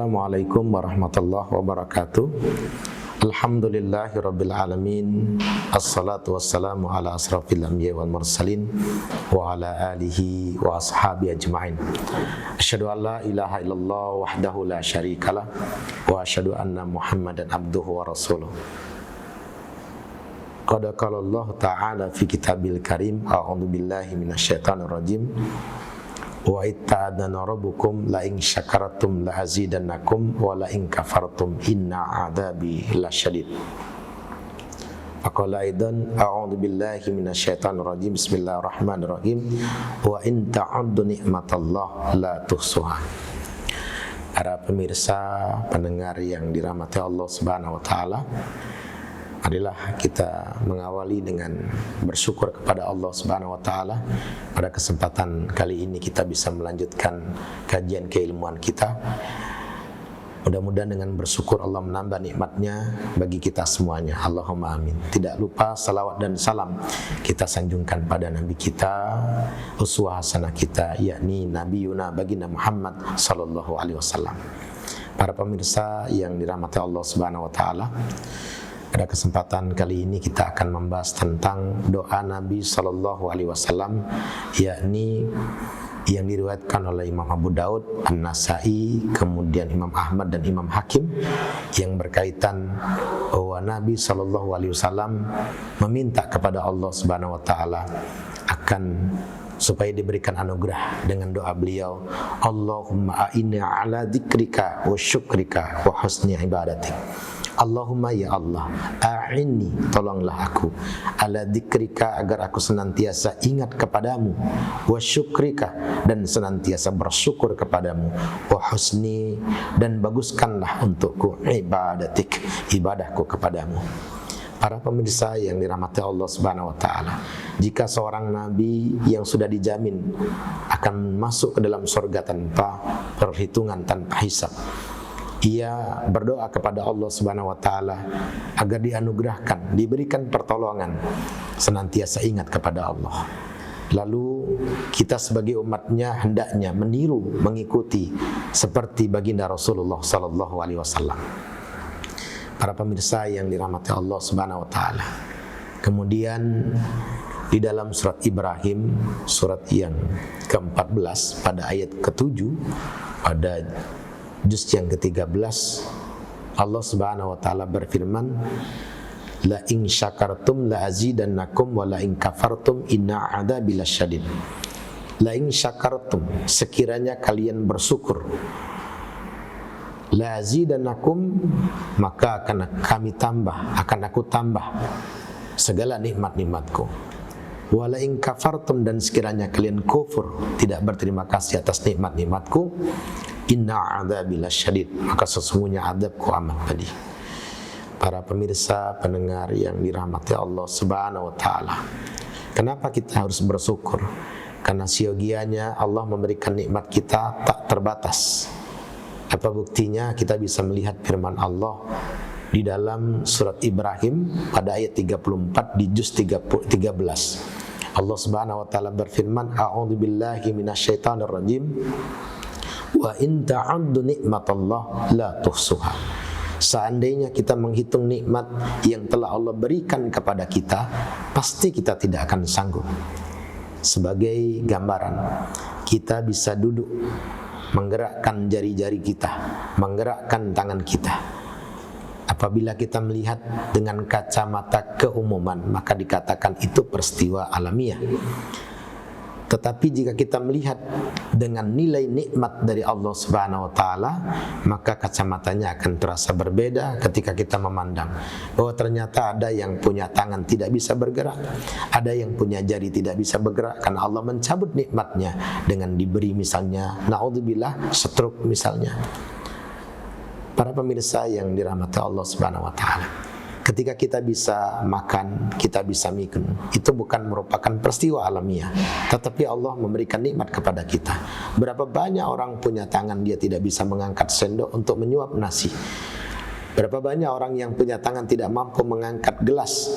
Assalamualaikum warahmatullahi wabarakatuh. Alhamdulillahirabbil alamin. Assalatu wassalamu ala asrafil anbiya wal mursalin wa ala alihi wa ashabi ajmain. Asyhadu an la ilaha illallah wahdahu la syarikalah wa asyhadu anna Muhammadan abduhu wa rasuluh. Qad qala Allah ta'ala fi kitabil karim, a'udzu billahi minasyaitonir rajim. Wa itta'adana rabbukum la in syakartum la azidannakum wa la in kafartum inna adzabi lasyadid. Faqala aidan a'udzu billahi minasyaitonir rajim. Bismillahirrahmanirrahim. Wa in ta'uddu ni'matallah la tuhsuha. Para pemirsa, pendengar yang dirahmati Allah Subhanahu wa taala, marilah kita mengawali dengan bersyukur kepada Allah Subhanahu wa taala. Pada kesempatan kali ini kita bisa melanjutkan kajian keilmuan kita. Mudah-mudahan dengan bersyukur Allah menambah nikmatnya bagi kita semuanya. Allahumma amin. Tidak lupa salawat dan salam kita sanjungkan pada Nabi kita, uswah hasanah kita, yakni Nabi Yuna baginda Muhammad sallallahu alaihi wasallam. Para pemirsa yang dirahmati Allah Subhanahu wa taala, pada kesempatan kali ini kita akan membahas tentang doa Nabi Sallallahu Alaihi Wasallam, yakni yang diriwayatkan oleh Imam Abu Daud, An-Nasai, kemudian Imam Ahmad dan Imam Hakim, yang berkaitan bahwa Nabi Sallallahu Alaihi Wasallam meminta kepada Allah Subhanahu Wa Taala akan supaya diberikan anugerah dengan doa beliau, Allahumma a'inni ala dzikrika wa syukrika wa husni ibadatik. Allahumma ya Allah, a'inni, tolonglah aku, ala dzikrika, agar aku senantiasa ingat kepadamu, wa syukrika, dan senantiasa bersyukur kepadamu, wa husni, dan baguskanlah untukku ibadatik, ibadahku kepadamu. Para pemirsa yang dirahmati Allah Subhanahu wa taala, jika seorang nabi yang sudah dijamin akan masuk ke dalam surga tanpa perhitungan, tanpa hisab, ia berdoa kepada Allah Subhanahu wa taala agar dianugerahkan, diberikan pertolongan, senantiasa ingat kepada Allah. Lalu kita sebagai umatnya hendaknya meniru, mengikuti seperti baginda Rasulullah sallallahu alaihi wasallam. Para pemirsa yang dirahmati Allah Subhanahu wa taala, kemudian di dalam surat Ibrahim, surat yang ke-14 pada ayat ke-7, pada juz yang ke-13, Allah Subhanahu wa taala berfirman, la in syakartum la azidannakum wa la in kafartum inna adzabi lasyadid. La in syakartum, sekiranya kalian bersyukur, la azidannakum, maka akan kami tambah, akan aku tambah segala nikmat-nikmatku. Wa la in kafartum, dan sekiranya kalian kufur, tidak berterima kasih atas nikmat-nikmatku, inna adzabi lasyadid, maka sesungguhnya azabku amat pedih. Para pemirsa, pendengar yang dirahmati Allah Subhanahu wa taala, kenapa kita harus bersyukur? Karena siogianya Allah memberikan nikmat kita tak terbatas. Apa buktinya? Kita bisa melihat firman Allah di dalam surat Ibrahim pada ayat 34 di juz 13. Allah Subhanahu wa taala berfirman, a'udzu billahi minasyaitonir rajim. Wa in ta'uddu nikmatallah la tuhsuha. Seandainya kita menghitung nikmat yang telah Allah berikan kepada kita, pasti kita tidak akan sanggup. Sebagai gambaran, kita bisa duduk, menggerakkan jari-jari kita, menggerakkan tangan kita. Apabila kita melihat dengan kacamata keumuman, maka dikatakan itu peristiwa alamiah. Tetapi jika kita melihat dengan nilai nikmat dari Allah Subhanahu wa taala, maka kacamatanya akan terasa berbeda ketika kita memandang bahwa ternyata ada yang punya tangan tidak bisa bergerak, ada yang punya jari tidak bisa bergerak karena Allah mencabut nikmatnya dengan diberi misalnya naudzubillah stroke misalnya. Para pemirsa yang dirahmati Allah Subhanahu wa taala, ketika kita bisa makan, kita bisa minum, itu bukan merupakan peristiwa alamiah, tetapi Allah memberikan nikmat kepada kita. Berapa banyak orang punya tangan, dia tidak bisa mengangkat sendok untuk menyuap nasi. Berapa banyak orang yang punya tangan tidak mampu mengangkat gelas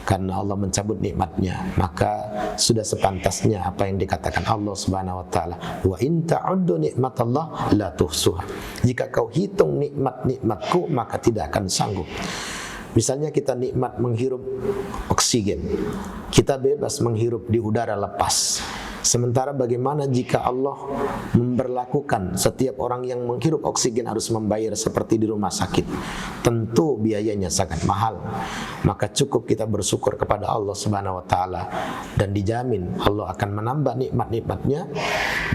karena Allah mencabut nikmatnya. Maka sudah sepantasnya apa yang dikatakan Allah Subhanahu wa taala, wa in ta'uddu nikmatallah la tuhsuha. Jika kau hitung nikmat-nikmatku maka tidak akan sanggup. Misalnya kita nikmat menghirup oksigen, kita bebas menghirup di udara lepas. Sementara bagaimana jika Allah memberlakukan setiap orang yang menghirup oksigen harus membayar seperti di rumah sakit? Tentu biayanya sangat mahal. Maka cukup kita bersyukur kepada Allah Subhanahu wa taala dan dijamin Allah akan menambah nikmat-nikmatnya,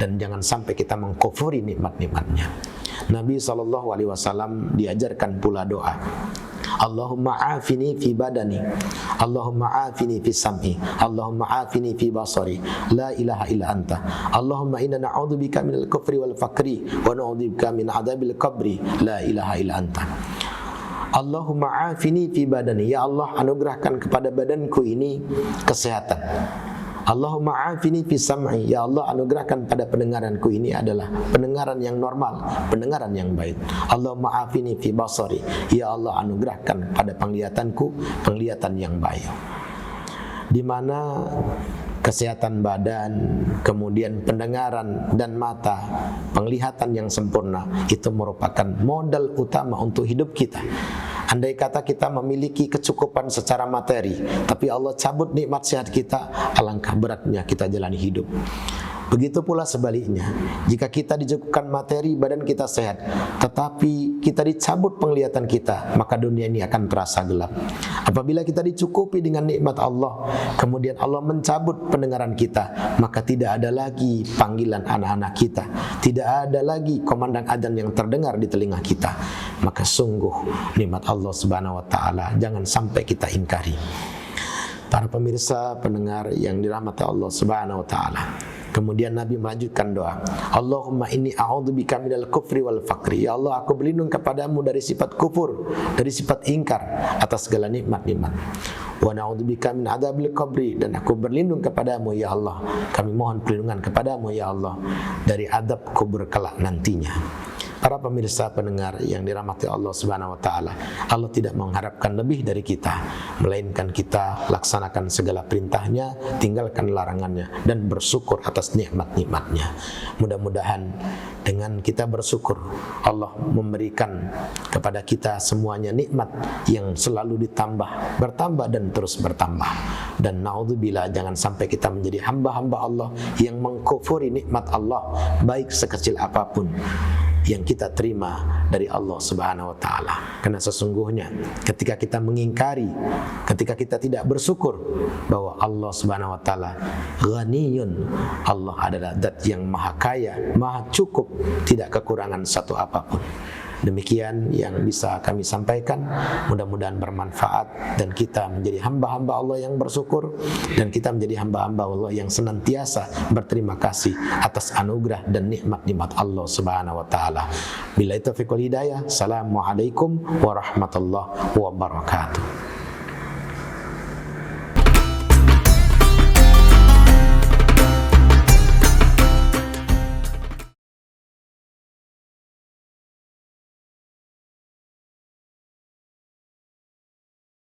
dan jangan sampai kita mengkufuri nikmat-nikmatnya. Nabi SAW diajarkan pula doa, Allahumma afini fi badani, Allahumma afini fi sam'i, Allahumma afini fi basari, la ilaha illa anta, Allahumma inna na'udzubika minal kufri wal fakri wa na'udzubika min adzabil qabri, la ilaha illa anta. Allahumma afini fi badani, ya Allah anugerahkan kepada badanku ini kesehatan. Allahumma afini fi sam'i, ya Allah anugerahkan pada pendengaranku ini adalah pendengaran yang normal, pendengaran yang baik. Allahumma afini fi basari, ya Allah anugerahkan pada penglihatanku penglihatan yang baik. Di mana kesehatan badan, kemudian pendengaran dan mata, penglihatan yang sempurna itu merupakan modal utama untuk hidup kita. Andai kata kita memiliki kecukupan secara materi, tapi Allah cabut nikmat sehat kita, alangkah beratnya kita jalani hidup. Begitu pula sebaliknya, jika kita dicukupkan materi, badan kita sehat, tetapi kita dicabut penglihatan kita, maka dunia ini akan terasa gelap. Apabila kita dicukupi dengan nikmat Allah, kemudian Allah mencabut pendengaran kita, maka tidak ada lagi panggilan anak-anak kita, tidak ada lagi komandang adzan yang terdengar di telinga kita. Maka sungguh nikmat Allah Subhanahu wa taala jangan sampai kita ingkari. Para pemirsa pendengar yang dirahmati Allah Subhanahu wa taala, kemudian Nabi melanjutkan doa, Allahumma inni a'udzubika minal kufri wal fakri. Ya Allah, aku berlindung kepadamu dari sifat kufur, dari sifat ingkar atas segala nikmat-nikmat. Wa na'udzubika min adzabil qabri, dan aku berlindung kepadamu ya Allah, kami mohon perlindungan kepadamu ya Allah dari adab kubur kelak nantinya. Para pemirsa pendengar yang dirahmati Allah Subhanahu wa taala, Allah tidak mengharapkan lebih dari kita, melainkan kita laksanakan segala perintahnya, tinggalkan larangannya, dan bersyukur atas nikmat-nikmatnya. Mudah-mudahan dengan kita bersyukur, Allah memberikan kepada kita semuanya nikmat yang selalu ditambah, bertambah dan terus bertambah. Dan naudzubillah, jangan sampai kita menjadi hamba-hamba Allah yang mengkufuri nikmat Allah, baik sekecil apapun yang kita terima dari Allah Subhanahu wa taala. Karena sesungguhnya ketika kita mengingkari, ketika kita tidak bersyukur bahwa Allah Subhanahu wa taala ghaniyun, Allah adalah zat yang maha kaya, maha cukup, tidak kekurangan satu apapun. Demikian yang bisa kami sampaikan, mudah-mudahan bermanfaat dan kita menjadi hamba-hamba Allah yang bersyukur, dan kita menjadi hamba-hamba Allah yang senantiasa berterima kasih atas anugerah dan nikmat-nikmat Allah Subhanahu wa taala. Billahi taufiq wal hidayah. Assalamualaikum warahmatullahi wabarakatuh.